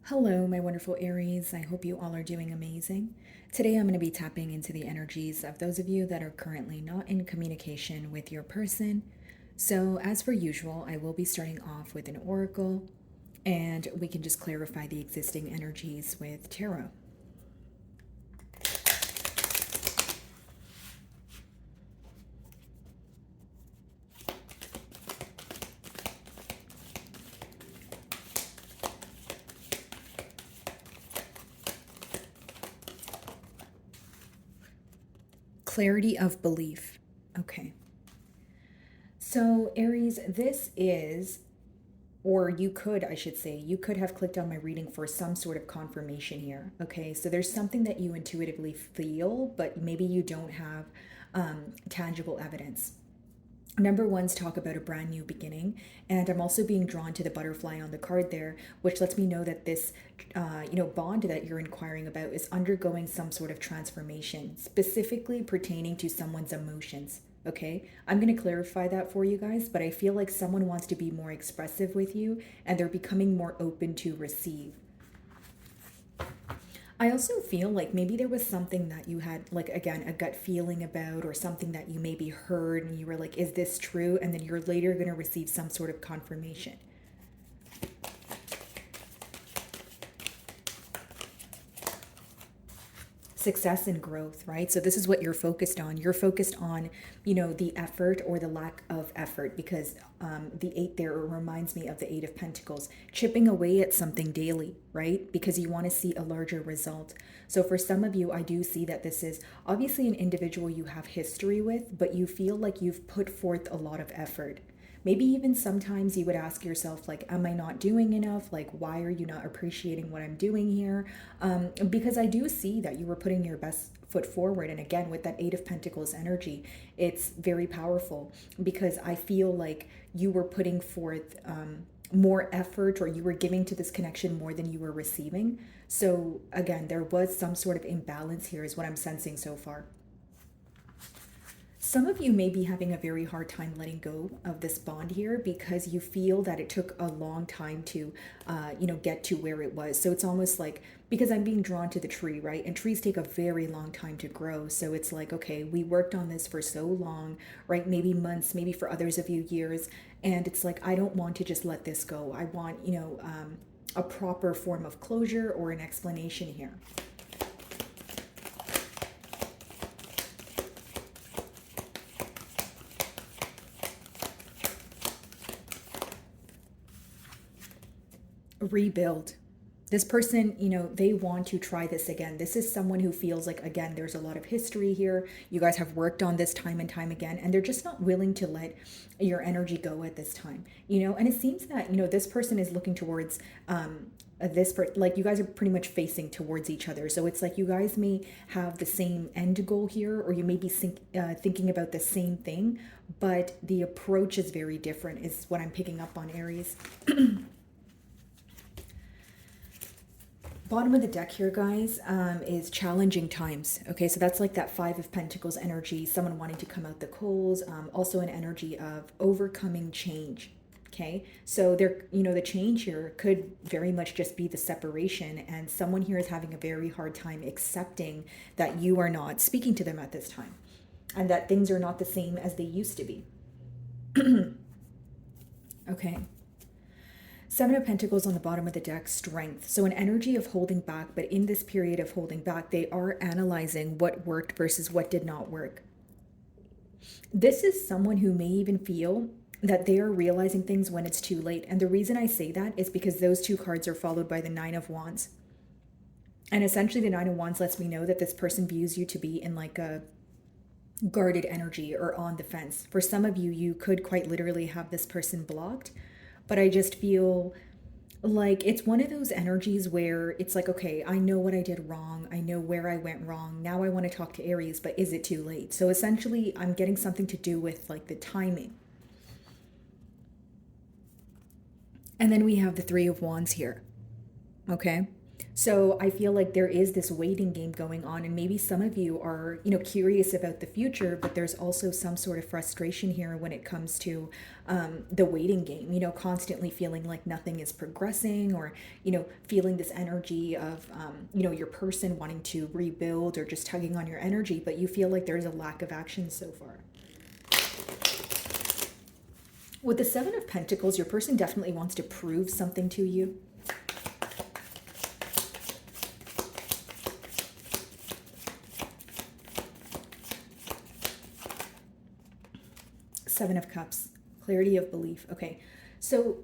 Hello, my wonderful Aries. I hope you all are doing amazing. Today, I'm going to be tapping into the energies of those of you that are currently not in communication with your person. So, as per usual, I will be starting off with an oracle, and we can just clarify the existing energies with tarot. Clarity of belief. Okay. So, Aries, this is, or you could, I should say, you could have clicked on my reading for some sort of confirmation here. Okay. So, there's something that you intuitively feel, but maybe you don't have tangible evidence. Number ones talk about a brand new beginning, and I'm also being drawn to the butterfly on the card there, which lets me know that this, bond that you're inquiring about is undergoing some sort of transformation, specifically pertaining to someone's emotions. Okay, I'm going to clarify that for you guys, but I feel like someone wants to be more expressive with you, and they're becoming more open to receive. I also feel like maybe there was something that you had, like, again, a gut feeling about, or something that you maybe heard and you were like, is this true? And then you're later going to receive some sort of confirmation. Success and growth, right? So this is what you're focused on. You're focused on, the effort or the lack of effort, because the eight there reminds me of the Eight of Pentacles, chipping away at something daily, right? Because you want to see a larger result. So for some of you, I do see that this is obviously an individual you have history with, but you feel like you've put forth a lot of effort. Maybe even sometimes you would ask yourself, like, am I not doing enough? Like, why are you not appreciating what I'm doing here? Because I do see that you were putting your best foot forward. And again, with that Eight of Pentacles energy, it's very powerful, because I feel like you were putting forth more effort, or you were giving to this connection more than you were receiving. So again, there was some sort of imbalance here, is what I'm sensing so far. Some of you may be having a very hard time letting go of this bond here, because you feel that it took a long time to, get to where it was. So it's almost like, because I'm being drawn to the tree, right? And trees take a very long time to grow. So it's like, okay, we worked on this for so long, right? Maybe months, maybe for others of you years. And it's like, I don't want to just let this go. I want, a proper form of closure or an explanation here. Rebuild. This person, they want to try this again. This is someone who feels like, again, there's a lot of history here. You guys have worked on this time and time again, and they're just not willing to let your energy go at this time, and it seems that, this person is looking towards, like, you guys are pretty much facing towards each other. So it's like you guys may have the same end goal here, or you may be thinking about the same thing, but the approach is very different, is what I'm picking up on, Aries. Bottom of the deck here, guys, is challenging times. Okay, so that's like that Five of Pentacles energy, someone wanting to come out the coals, also an energy of overcoming change. Okay, so there, the change here could very much just be the separation, and someone here is having a very hard time accepting that you are not speaking to them at this time, and that things are not the same as they used to be. Okay. Seven of Pentacles on the bottom of the deck, strength. So an energy of holding back, but in this period of holding back, they are analyzing what worked versus what did not work. This is someone who may even feel that they are realizing things when it's too late. And the reason I say that is because those two cards are followed by the Nine of Wands. And essentially the Nine of Wands lets me know that this person views you to be in like a guarded energy or on the fence. For some of you, you could quite literally have this person blocked. But I just feel like it's one of those energies where it's like, okay, I know what I did wrong. I know where I went wrong. Now I want to talk to Aries, but is it too late? So essentially, I'm getting something to do with like the timing. And then we have the Three of Wands here. Okay. So I feel like there is this waiting game going on, and maybe some of you are, curious about the future, but there's also some sort of frustration here when it comes to the waiting game. Constantly feeling like nothing is progressing, or feeling this energy of your person wanting to rebuild or just tugging on your energy, but you feel like there's a lack of action so far. With the Seven of Pentacles, your person definitely wants to prove something to you. Seven of Cups, clarity of belief. Okay, so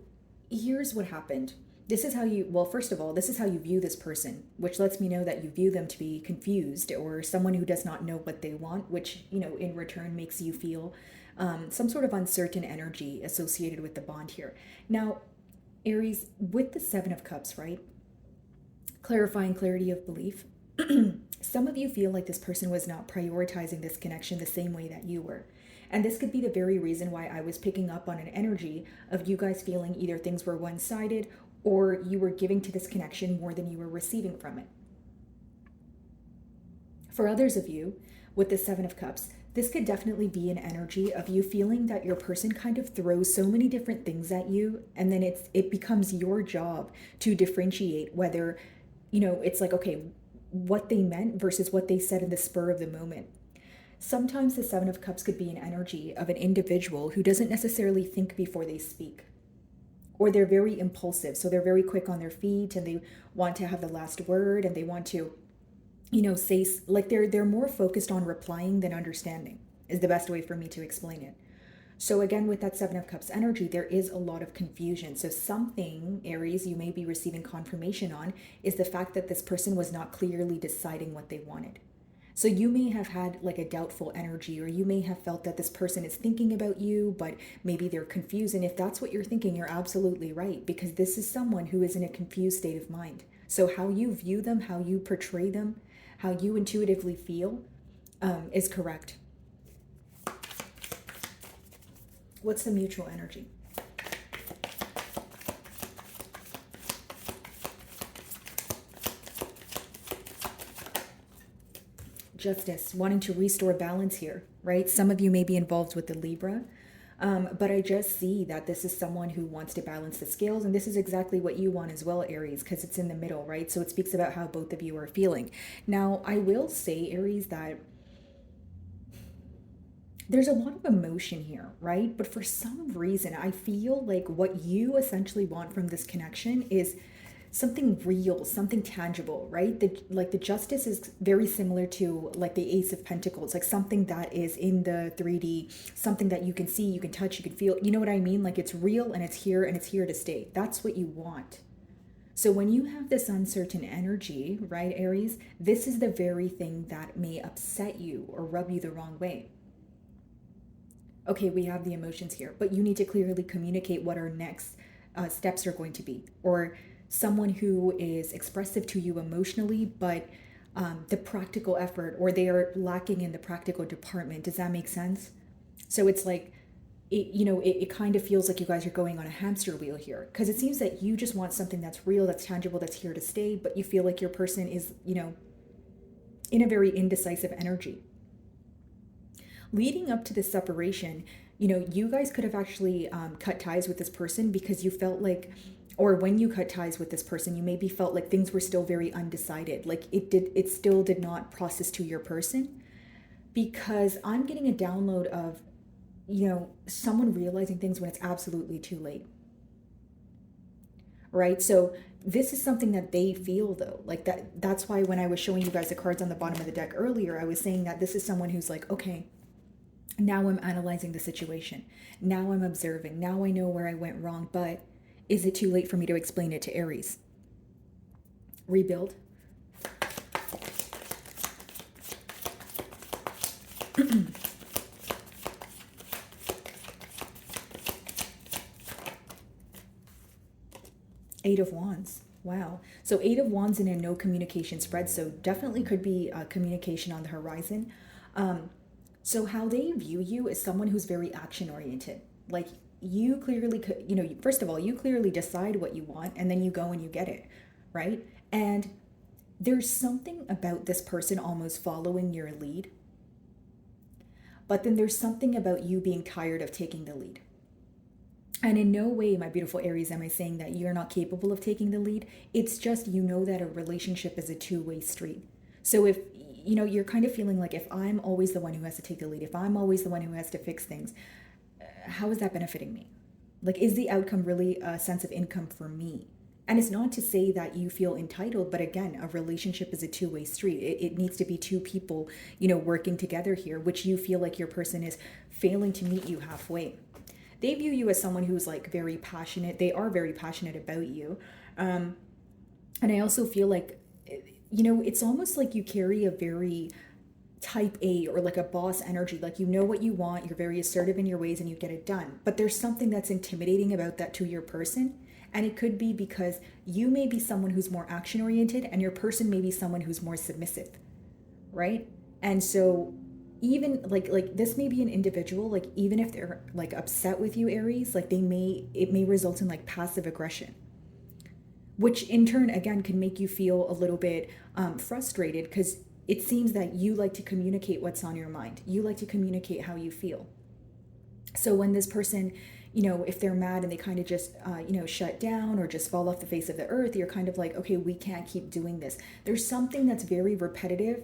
here's what happened. This is how you, well, first of all, this is how you view this person, which lets me know that you view them to be confused or someone who does not know what they want, which, in return makes you feel some sort of uncertain energy associated with the bond here. Now, Aries, with the Seven of Cups, right? Clarifying clarity of belief. Some of you feel like this person was not prioritizing this connection the same way that you were. And this could be the very reason why I was picking up on an energy of you guys feeling either things were one-sided or you were giving to this connection more than you were receiving from it. For others of you, with the Seven of Cups, this could definitely be an energy of you feeling that your person kind of throws so many different things at you, and then it becomes your job to differentiate whether, it's like, okay, what they meant versus what they said in the spur of the moment. Sometimes the Seven of Cups could be an energy of an individual who doesn't necessarily think before they speak. Or they're very impulsive, so they're very quick on their feet and they want to have the last word and they want to, say, like they're more focused on replying than understanding, is the best way for me to explain it. So again, with that Seven of Cups energy, there is a lot of confusion. So something, Aries, you may be receiving confirmation on is the fact that this person was not clearly deciding what they wanted. So you may have had like a doubtful energy, or you may have felt that this person is thinking about you, but maybe they're confused. And if that's what you're thinking, you're absolutely right, because this is someone who is in a confused state of mind. So how you view them, how you portray them, how you intuitively feel is correct. What's the mutual energy? Justice, wanting to restore balance here, right? Some of you may be involved with the Libra, but I just see that this is someone who wants to balance the scales, and this is exactly what you want as well, Aries, because it's in the middle, right? So it speaks about how both of you are feeling. Now, I will say, Aries, that there's a lot of emotion here, right? But for some reason, I feel like what you essentially want from this connection is something real, something tangible, right? The justice is very similar to like the Ace of Pentacles, like something that is in the 3D, something that you can see, you can touch, you can feel. You know what I mean? Like it's real and it's here to stay. That's what you want. So when you have this uncertain energy, right, Aries, this is the very thing that may upset you or rub you the wrong way. Okay, we have the emotions here, but you need to clearly communicate what our next steps are going to be. Or someone who is expressive to you emotionally, but the practical effort, or they are lacking in the practical department. Does that make sense? So it's like, it kind of feels like you guys are going on a hamster wheel here, because it seems that you just want something that's real, that's tangible, that's here to stay, but you feel like your person is, in a very indecisive energy. Leading up to this separation, you guys could have actually cut ties with this person because you felt like, or when you cut ties with this person, you maybe felt like things were still very undecided. Like it still did not process to your person, because I'm getting a download of, someone realizing things when it's absolutely too late. Right? So this is something that they feel though. Like that's why when I was showing you guys the cards on the bottom of the deck earlier, I was saying that this is someone who's like, okay, now I'm analyzing the situation. Now I'm observing. Now I know where I went wrong, but is it too late for me to explain it to Aries? Rebuild. Eight of Wands. Wow. So Eight of Wands in a no communication spread. So definitely could be communication on the horizon. So how they view you is someone who's very action oriented. Like you clearly, first of all, you clearly decide what you want and then you go and you get it, right? And there's something about this person almost following your lead, but then there's something about you being tired of taking the lead. And in no way, my beautiful Aries, am I saying that you're not capable of taking the lead. It's just, you know, that a relationship is a two-way street. So if, you know, you're kind of feeling like, if I'm always the one who has to take the lead, if I'm always the one who has to fix things, how is that benefiting me? Like, is the outcome really a sense of income for me? And it's not to say that you feel entitled, but again, a relationship is a two-way street. It needs to be two people, you know, working together here, which you feel like your person is failing to meet you halfway. They view you as someone who's like very passionate. They are very passionate about you. And I also feel like, you know, it's almost like you carry a very type A or like a boss energy. Like, you know what you want, you're very assertive in your ways, and you get it done. But there's something that's intimidating about that to your person. And it could be because you may be someone who's more action oriented and your person may be someone who's more submissive, right? And so even like this may be an individual, like even if they're like upset with you, Aries, like it may result in like passive aggression, which in turn again can make you feel a little bit frustrated, because it seems that you like to communicate what's on your mind. You like to communicate how you feel. So when this person, you know, if they're mad and they kind of just, you know, shut down or just fall off the face of the earth, you're kind of like, okay, we can't keep doing this. There's something that's very repetitive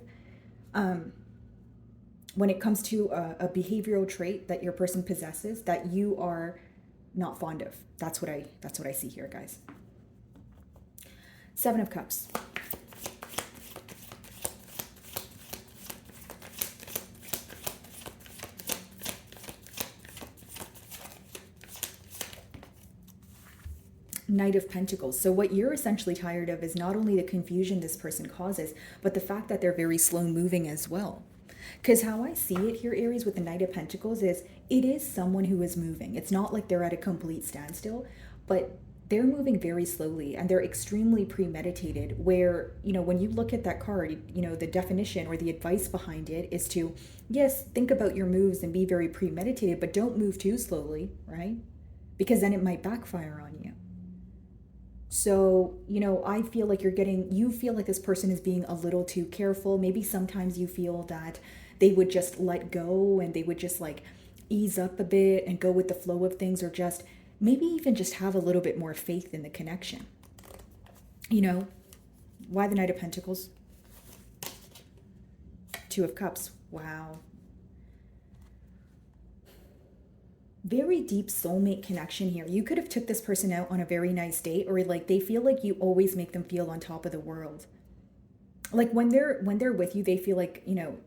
when it comes to a behavioral trait that your person possesses that you are not fond of. That's what I see here, guys. Seven of Cups. Knight of Pentacles. So what you're essentially tired of is not only the confusion this person causes, but the fact that they're very slow moving as well. Because how I see it here, Aries, with the Knight of Pentacles is it is someone who is moving. It's not like they're at a complete standstill, but they're moving very slowly and they're extremely premeditated, where, you know, when you look at that card, you know, the definition or the advice behind it is to, yes, think about your moves and be very premeditated, but don't move too slowly, right? Because then it might backfire on you. So, you know, I feel like you feel like this person is being a little too careful. Maybe sometimes you feel that they would just let go and they would just like ease up a bit and go with the flow of things, or just maybe even just have a little bit more faith in the connection. You know, why the Knight of Pentacles? Two of Cups. Wow. Very deep soulmate connection here. You could have took this person out on a very nice date, or like they feel like you always make them feel on top of the world. Like when they're with you, they feel like, you know,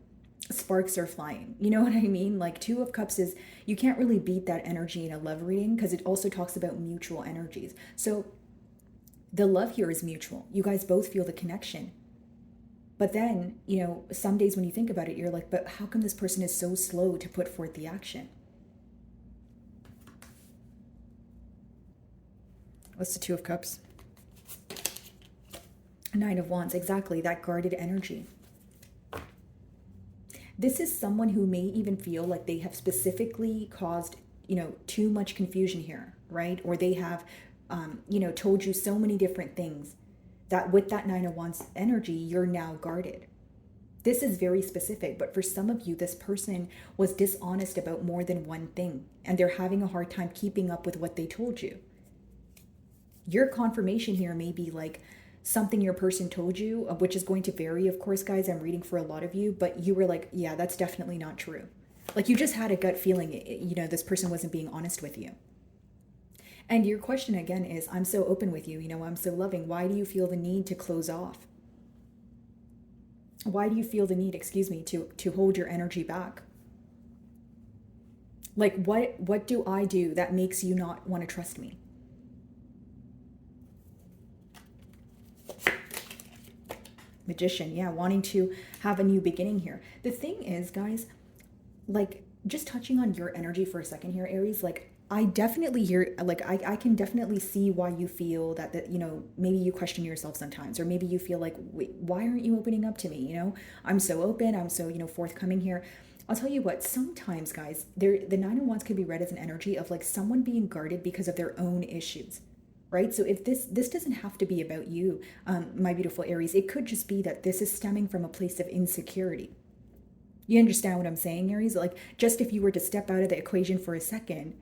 sparks are flying. You know what I mean? Like Two of Cups is, you can't really beat that energy in a love reading, because it also talks about mutual energies. So the love here is mutual. You guys both feel the connection. But then, you know, some days when you think about it, you're like, but how come this person is so slow to put forth the action? What's the Two of Cups? Nine of Wands, exactly, that guarded energy. This is someone who may even feel like they have specifically caused, you know, too much confusion here, right? Or they have, you know, told you so many different things that with that Nine of Wands energy, you're now guarded. This is very specific, but for some of you, this person was dishonest about more than one thing, and they're having a hard time keeping up with what they told you. Your confirmation here may be like something your person told you, which is going to vary, of course, guys. I'm reading for a lot of you, but you were like, yeah, that's definitely not true. Like you just had a gut feeling, you know, this person wasn't being honest with you. And your question again is, I'm so open with you, you know, I'm so loving. Why do you feel the need to close off? Why do you feel the need, excuse me, to hold your energy back? Like what do I do that makes you not want to trust me? Magician, yeah, wanting to have a new beginning here. The thing is, guys, like just touching on your energy for a second here, Aries, like I definitely hear, like I can definitely see why you feel that, you know, maybe you question yourself sometimes, or maybe you feel like, wait, why aren't you opening up to me? You know, I'm so open, I'm so, you know, forthcoming here. I'll tell you what, sometimes, guys, the Nine of Wands can be read as an energy of like someone being guarded because of their own issues. right? So if this doesn't have to be about you, my beautiful Aries, it could just be that this is stemming from a place of insecurity. You understand what I'm saying, Aries? Like, just if you were to step out of the equation for a second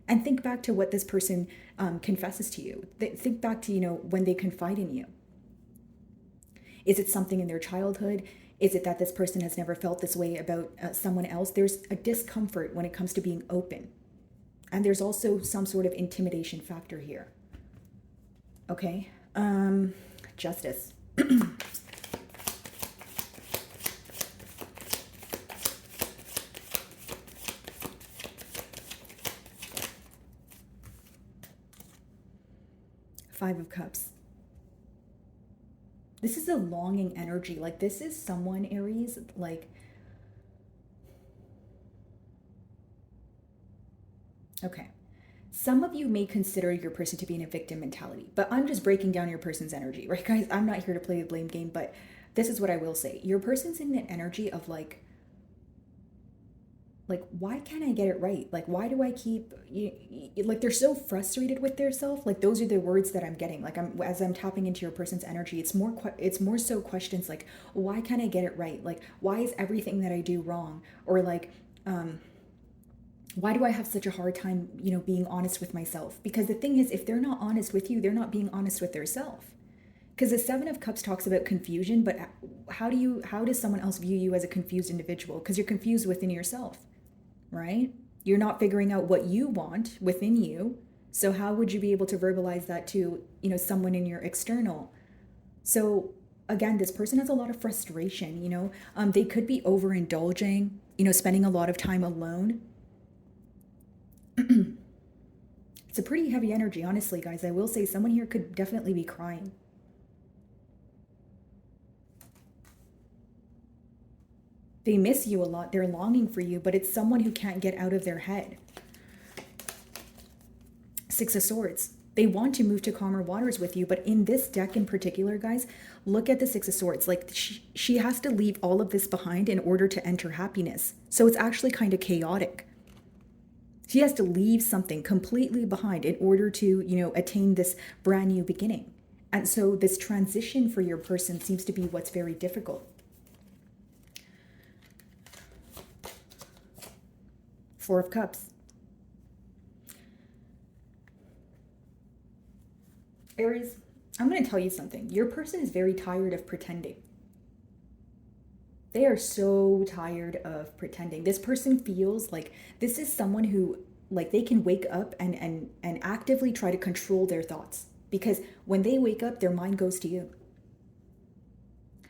and think back to what this person confesses to you, think back to, when they confide in you. Is it something in their childhood? Is it that this person has never felt this way about someone else? There's a discomfort when it comes to being open. And there's also some sort of intimidation factor here. Okay? Justice. 5 of Cups. This is a longing energy. Like, this is someone, Aries, like, okay. Some of you may consider your person to be in a victim mentality, but I'm just breaking down your person's energy, right, guys? I'm not here to play the blame game, but this is what I will say. Your person's in an energy of like, why can't I get it right? Like, why do I keep, like, they're so frustrated with their self. Like, those are the words that I'm getting. Like, as I'm tapping into your person's energy, it's more so questions like, why can't I get it right? Like, why is everything that I do wrong? Or like, why do I have such a hard time, being honest with myself? Because the thing is, if they're not honest with you, they're not being honest with their self. Because the 7 of Cups talks about confusion, but how does someone else view you as a confused individual? Because you're confused within yourself, right? You're not figuring out what you want within you. So how would you be able to verbalize that to, someone in your external? So again, this person has a lot of frustration, they could be overindulging, spending a lot of time alone. It's a pretty heavy energy, honestly, guys. I will say someone here could definitely be crying. They miss you a lot. They're longing for you, but it's someone who can't get out of their head. 6 of Swords. They want to move to calmer waters with you, but in this deck in particular, guys, look at the 6 of Swords. Like, she has to leave all of this behind in order to enter happiness. So it's actually kind of chaotic. She has to leave something completely behind in order to, attain this brand new beginning. And so this transition for your person seems to be what's very difficult. 4 of Cups. Aries, I'm going to tell you something. Your person is very tired of pretending. They are so tired of pretending. This person feels like this is someone who, like, they can wake up and actively try to control their thoughts. Because when they wake up, their mind goes to you.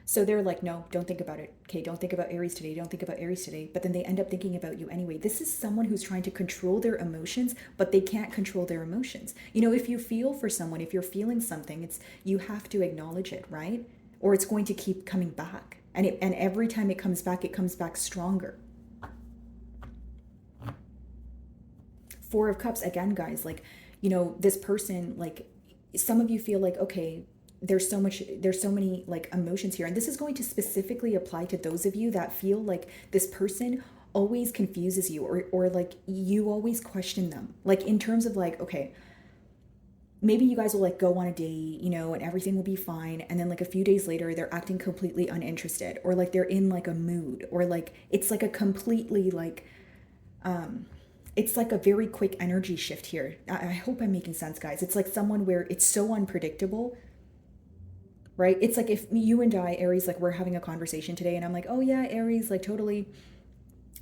So they're like, no, don't think about it. Okay, don't think about Aries today. Don't think about Aries today. But then they end up thinking about you anyway. This is someone who's trying to control their emotions, but they can't control their emotions. If you feel for someone, if you're feeling something, you have to acknowledge it, right? Or it's going to keep coming back. And every time it comes back stronger. 4 of Cups, again, guys, like, this person, like, some of you feel like, okay, there's so many like emotions here. And this is going to specifically apply to those of you that feel like this person always confuses you, or like you always question them. Like, in terms of like, okay, maybe you guys will like go on a date, and everything will be fine. And then like a few days later, they're acting completely uninterested, or like they're in like a mood, or like it's like a completely like, it's like a very quick energy shift here. I hope I'm making sense, guys. It's like someone where it's so unpredictable, right? It's like if you and I, Aries, like we're having a conversation today and I'm like, oh yeah, Aries, like totally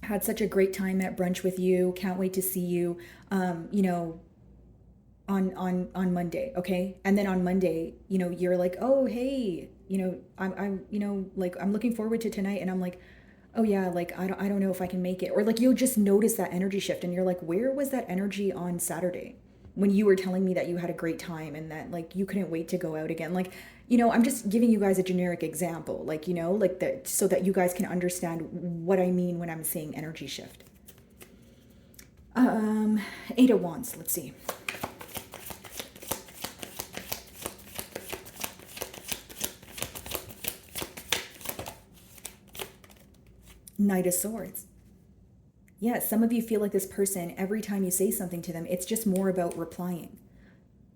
had such a great time at brunch with you. Can't wait to see you, on Monday, okay? And then on Monday, you're like, oh hey, I'm like I'm looking forward to tonight, and I'm like, oh yeah, like I don't know if I can make it. Or like you'll just notice that energy shift and you're like, where was that energy on Saturday when you were telling me that you had a great time and that like you couldn't wait to go out again? Like, I'm just giving you guys a generic example, like, like that, so that you guys can understand what I mean when I'm saying energy shift. 8 of Wands, let's see. Knight of Swords. Yeah, some of you feel like this person, every time you say something to them, it's just more about replying.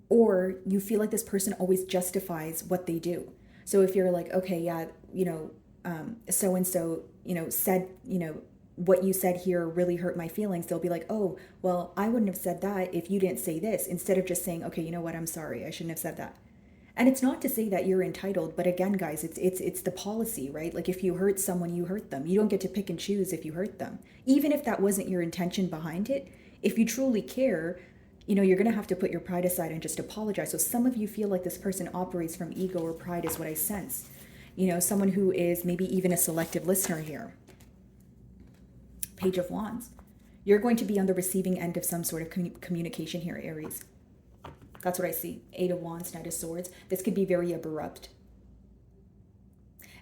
Or you feel like this person always justifies what they do. So if you're like, okay, yeah, so and so, said, what you said here really hurt my feelings, they'll be like, oh, well, I wouldn't have said that if you didn't say this, instead of just saying, okay, you know what, I'm sorry, I shouldn't have said that. And it's not to say that you're entitled, but again, guys, it's the policy, right? Like if you hurt someone, you hurt them. You don't get to pick and choose if you hurt them. Even if that wasn't your intention behind it, if you truly care, you're going to have to put your pride aside and just apologize. So some of you feel like this person operates from ego or pride is what I sense. Someone who is maybe even a selective listener here. Page of Wands. You're going to be on the receiving end of some sort of communication here, Aries. That's what I see. 8 of Wands, Knight of Swords. This could be very abrupt.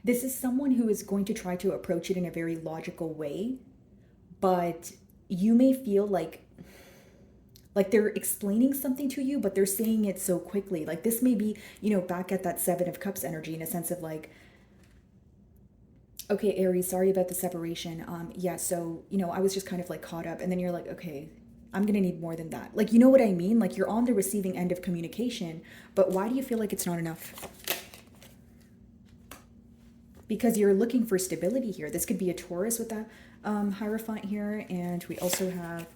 This is someone who is going to try to approach it in a very logical way, but you may feel like they're explaining something to you, but they're saying it so quickly. Like this may be, back at that 7 of Cups energy, in a sense of like, okay, Aries, sorry about the separation. Yeah, so, I was just kind of like caught up. And then you're like, okay, I'm going to need more than that. Like, you know what I mean? Like you're on the receiving end of communication, but why do you feel like it's not enough? Because you're looking for stability here. This could be a Taurus with that Hierophant here. And we also have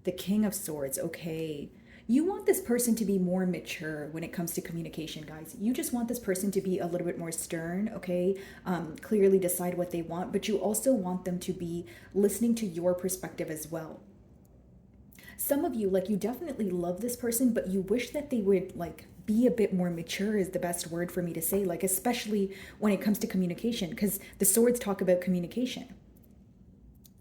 the King of Swords. Okay. You want this person to be more mature when it comes to communication, guys. You just want this person to be a little bit more stern, okay? Clearly decide what they want, but you also want them to be listening to your perspective as well. Some of you, like, you definitely love this person, but you wish that they would, like, be a bit more mature is the best word for me to say, like, especially when it comes to communication, because the swords talk about communication.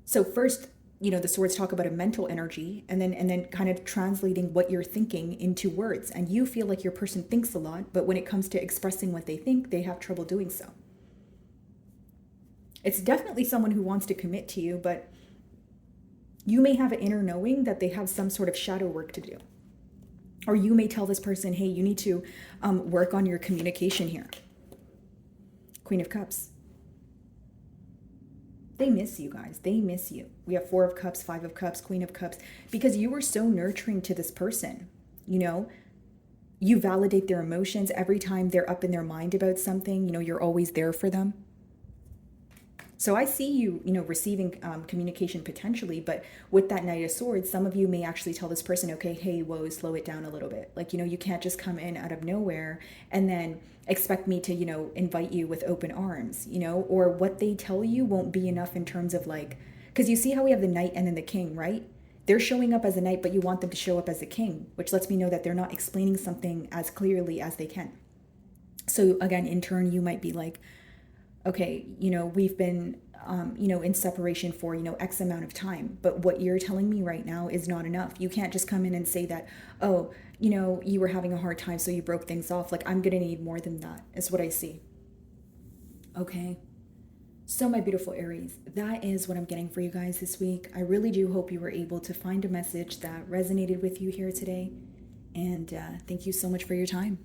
So first, the swords talk about a mental energy, and then kind of translating what you're thinking into words. And you feel like your person thinks a lot, but when it comes to expressing what they think, they have trouble doing so. It's definitely someone who wants to commit to you, but you may have an inner knowing that they have some sort of shadow work to do. Or you may tell this person, hey, you need to work on your communication here. Queen of Cups. They miss you, guys. They miss you. We have 4 of Cups, 5 of Cups, Queen of Cups, because you were so nurturing to this person. You validate their emotions every time they're up in their mind about something. You're always there for them. So I see you, receiving communication potentially, but with that Knight of Swords, some of you may actually tell this person, okay, hey, whoa, slow it down a little bit. Like, you can't just come in out of nowhere and then expect me to, invite you with open arms, or what they tell you won't be enough in terms of like, because you see how we have the Knight and then the King, right? They're showing up as a Knight, but you want them to show up as a King, which lets me know that they're not explaining something as clearly as they can. So again, in turn, you might be like, okay, we've been, in separation for, X amount of time, but what you're telling me right now is not enough. You can't just come in and say that, oh, you were having a hard time, so you broke things off. Like, I'm going to need more than that, is what I see. Okay. So my beautiful Aries, that is what I'm getting for you guys this week. I really do hope you were able to find a message that resonated with you here today. And thank you so much for your time.